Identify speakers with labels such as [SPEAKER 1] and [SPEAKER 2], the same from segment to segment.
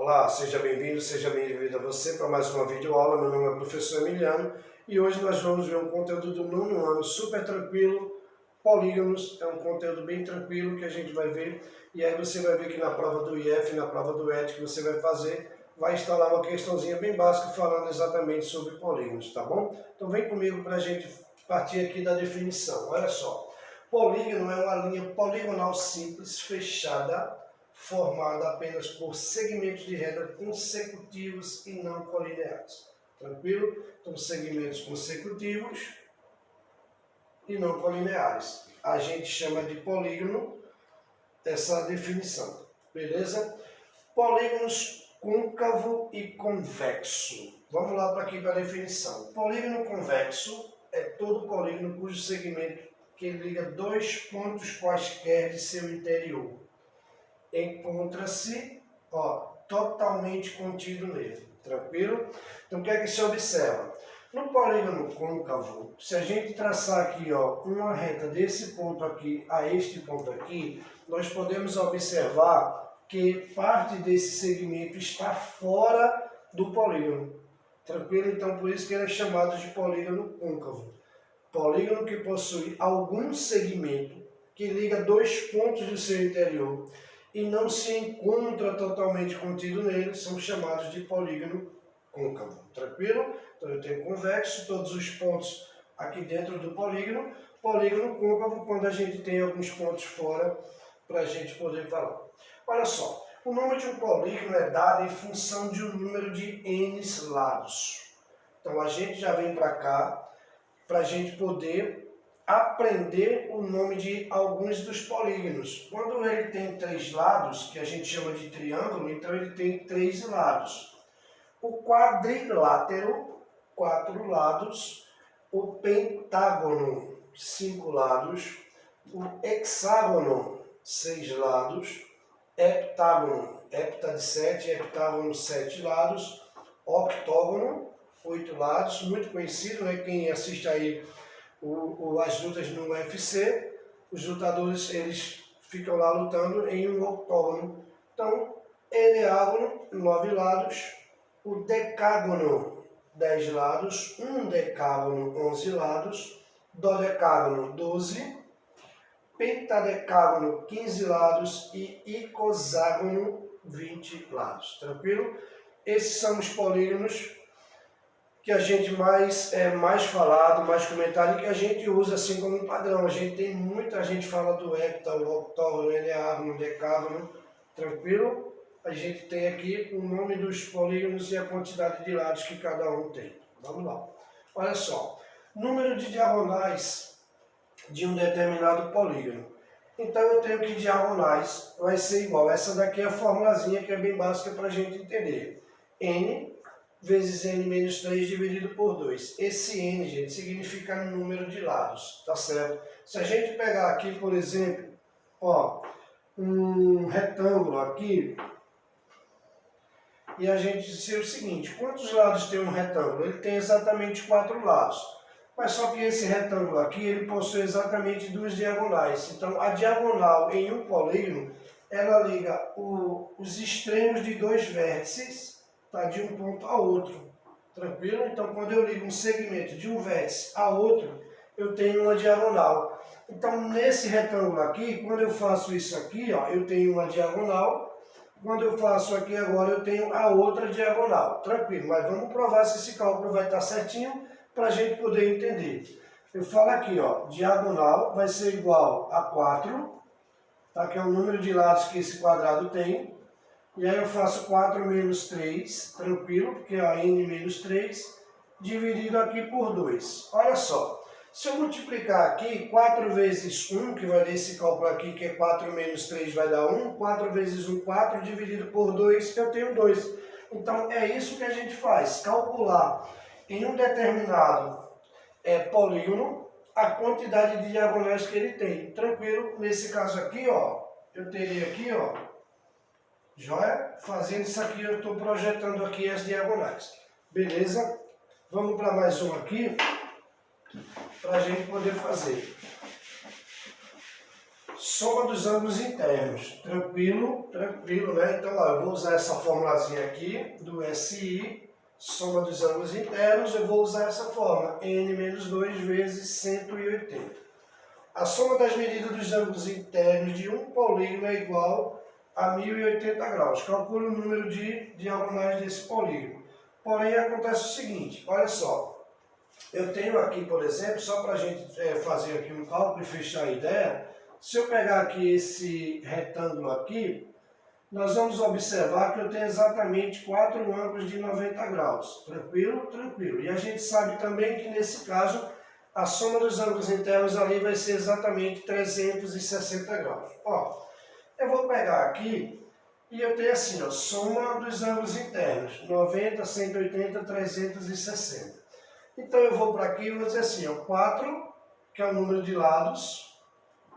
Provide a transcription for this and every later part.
[SPEAKER 1] Olá, seja bem-vindo, seja bem-vinda você para mais uma videoaula. Meu nome é professor Emiliano e hoje nós vamos ver um conteúdo do nono ano super tranquilo, polígonos. É um conteúdo bem tranquilo que a gente vai ver e aí você vai ver que na prova do IF, na prova do ET que você vai fazer, vai estar lá uma questãozinha bem básica falando exatamente sobre polígonos, tá bom? Então vem comigo para a gente partir aqui da definição. Olha só, polígono é uma linha poligonal simples, fechada, formada apenas por segmentos de reta consecutivos e não colineares. Tranquilo? Então, segmentos consecutivos e não colineares. A gente chama de polígono essa definição. Beleza? Polígonos côncavo e convexo. Vamos lá para aqui para a definição. Polígono convexo é todo polígono cujo segmento que liga dois pontos quaisquer de seu interior encontra-se totalmente contido nele. Tranquilo? Então o que é que se observa? No polígono côncavo, se a gente traçar aqui uma reta desse ponto aqui a este ponto aqui, nós podemos observar que parte desse segmento está fora do polígono. Tranquilo? Então por isso que ele é chamado de polígono côncavo. Polígono que possui algum segmento que liga dois pontos do seu interior e não se encontra totalmente contido nele, são chamados de polígono côncavo. Tranquilo? Então eu tenho convexo, todos os pontos aqui dentro do polígono. Polígono côncavo quando a gente tem alguns pontos fora para a gente poder falar. Olha só, o nome de um polígono é dado em função de um número de n lados. Então a gente já vem para cá para a gente poder aprender o nome de alguns dos polígonos. Quando ele tem três lados, que a gente chama de triângulo, então ele tem três lados. O quadrilátero, 4 lados. O pentágono, 5 lados. O hexágono, 6 lados. Heptágono, hepta de 7, heptágono, 7 lados. Octógono, 8 lados, muito conhecido, né? Quem assiste aí as lutas no UFC, os lutadores eles ficam lá lutando em um octógono. Então, eneágono, 9 lados, o decágono, 10 lados, um decágono, 11 lados, dodecágono, 12, pentadecágono, 15 lados e icoságono, 20 lados. Tranquilo? Esses são os polígonos que a gente mais falado, mais comentado e que a gente usa assim como padrão. A gente tem muita gente fala do hepta, o octógono, o eneágono, o decágono, tranquilo? A gente tem aqui o nome dos polígonos e a quantidade de lados que cada um tem. Vamos lá. Olha só, número de diagonais de um determinado polígono. Então eu tenho que diagonais vai ser igual. Essa daqui é a formulazinha que é bem básica para a gente entender. N vezes n menos 3 dividido por 2. Esse n, gente, significa número de lados, tá certo? Se a gente pegar aqui, por exemplo, um retângulo aqui, e a gente dizer o seguinte, quantos lados tem um retângulo? Ele tem exatamente 4 lados. Mas só que esse retângulo aqui, ele possui exatamente 2 diagonais. Então, a diagonal em um polígono, ela liga os extremos de 2 vértices, tá, de um ponto a outro, tranquilo? Então, quando eu ligo um segmento de um vértice a outro, eu tenho uma diagonal. Então, nesse retângulo aqui, quando eu faço isso aqui, eu tenho uma diagonal. Quando eu faço aqui agora, eu tenho a outra diagonal. Tranquilo, mas vamos provar se esse cálculo vai estar certinho para a gente poder entender. Eu falo aqui, diagonal vai ser igual a 4, tá, que é o número de lados que esse quadrado tem. E aí eu faço 4 menos 3, tranquilo, porque é n menos 3, dividido aqui por 2. Olha só, se eu multiplicar aqui, 4 vezes 1, que vai dar esse cálculo aqui, que é 4 menos 3 vai dar 1, 4 vezes 1, 4, dividido por 2, eu tenho 2. Então é isso que a gente faz, calcular em um determinado polígono a quantidade de diagonais que ele tem. Tranquilo, nesse caso aqui, eu teria aqui, joia? Fazendo isso aqui, eu estou projetando aqui as diagonais. Beleza? Vamos para mais um aqui, para a gente poder fazer. soma dos ângulos internos. Tranquilo, tranquilo, né? Então, ó, eu vou usar essa formulazinha aqui do SI, soma dos ângulos internos, eu vou usar essa fórmula, n menos 2 vezes 180. A soma das medidas dos ângulos internos de um polígono é igual a 1080 graus. Calcule o número de diagonais desse polígono. Porém, acontece o seguinte, olha só. Eu tenho aqui, por exemplo, só para a gente fazer aqui um cálculo e fechar a ideia, se eu pegar aqui esse retângulo aqui, nós vamos observar que eu tenho exatamente 4 ângulos de 90 graus. Tranquilo? Tranquilo. E a gente sabe também que nesse caso, a soma dos ângulos internos ali vai ser exatamente 360 graus. Ó, eu vou pegar aqui e eu tenho assim, ó, soma dos ângulos internos, 90, 180, 360. Então eu vou para aqui e vou dizer assim, ó, 4, que é o número de lados,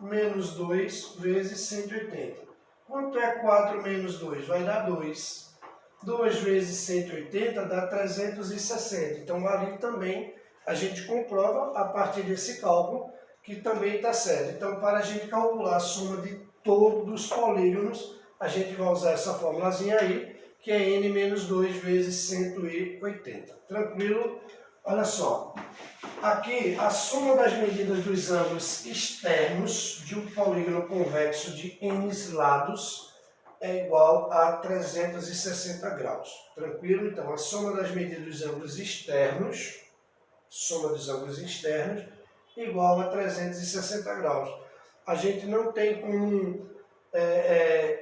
[SPEAKER 1] menos 2 vezes 180. Quanto é 4 menos 2? Vai dar 2. 2 vezes 180 dá 360. Então ali também a gente comprova a partir desse cálculo que também está certo. Então para a gente calcular a soma de todos os polígonos, a gente vai usar essa formulazinha aí, que é n menos 2 vezes 180. Tranquilo? Olha só, aqui a soma das medidas dos ângulos externos de um polígono convexo de n lados é igual a 360 graus. Tranquilo? Então, a soma das medidas dos ângulos externos, igual a 360 graus. A gente não tem como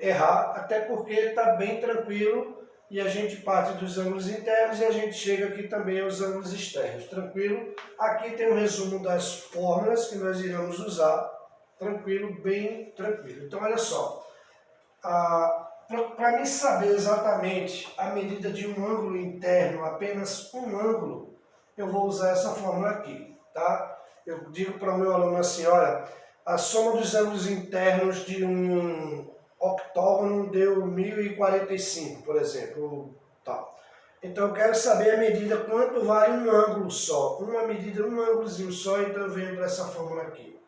[SPEAKER 1] errar, até porque está bem tranquilo. E a gente parte dos ângulos internos e a gente chega aqui também aos ângulos externos, tranquilo? Aqui tem o resumo das fórmulas que nós iremos usar, tranquilo, bem tranquilo. Então, olha só, para mim saber exatamente a medida de um ângulo interno, apenas um ângulo, eu vou usar essa fórmula aqui, tá? Eu digo para o meu aluno assim, olha, a soma dos ângulos internos de um octógono deu 1045, por exemplo. Tal. Então eu quero saber a medida, quanto vale um ângulo só. Uma medida, um ângulozinho só, então eu venho para essa fórmula aqui.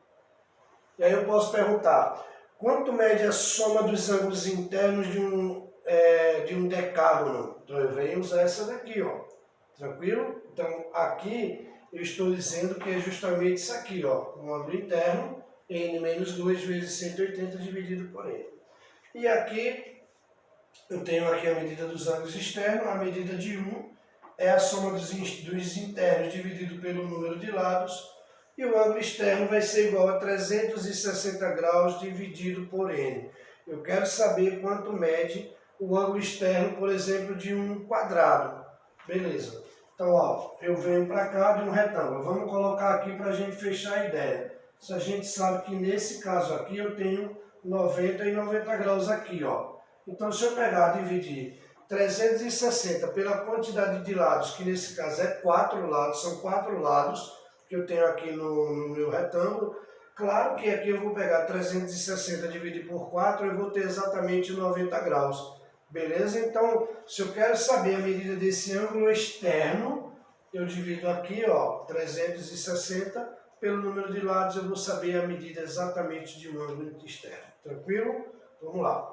[SPEAKER 1] E aí eu posso perguntar, quanto mede a soma dos ângulos internos de um decágono? Então eu venho usar essa daqui, ó. Tranquilo? Então aqui eu estou dizendo que é justamente isso aqui, ó. Um ângulo interno, n menos 2 vezes 180 dividido por n. E aqui, eu tenho aqui a medida dos ângulos externos, a medida de 1 é a soma dos internos dividido pelo número de lados, e o ângulo externo vai ser igual a 360 graus dividido por n. Eu quero saber quanto mede o ângulo externo, por exemplo, de um quadrado. Beleza. Então, ó, eu venho para cá de um retângulo. Vamos colocar aqui para a gente fechar a ideia. Se a gente sabe que nesse caso aqui eu tenho 90 e 90 graus aqui, ó. Então, se eu pegar e dividir 360 pela quantidade de lados, que nesse caso é 4 lados, são 4 lados que eu tenho aqui no meu retângulo. Claro que aqui eu vou pegar 360 dividido por 4, eu vou ter exatamente 90 graus. Beleza? Então, se eu quero saber a medida desse ângulo externo, eu divido aqui, ó, 360 pelo número de lados, eu vou saber a medida exatamente de um ângulo externo. Tranquilo? Vamos lá.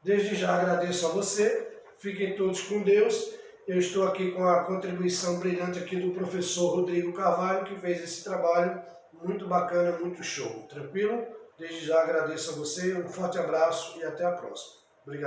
[SPEAKER 1] Desde já agradeço a você. Fiquem todos com Deus. Eu estou aqui com a contribuição brilhante aqui do professor Rodrigo Carvalho, que fez esse trabalho muito bacana, muito show. Tranquilo? Desde já agradeço a você. Um forte abraço e até a próxima. Obrigado.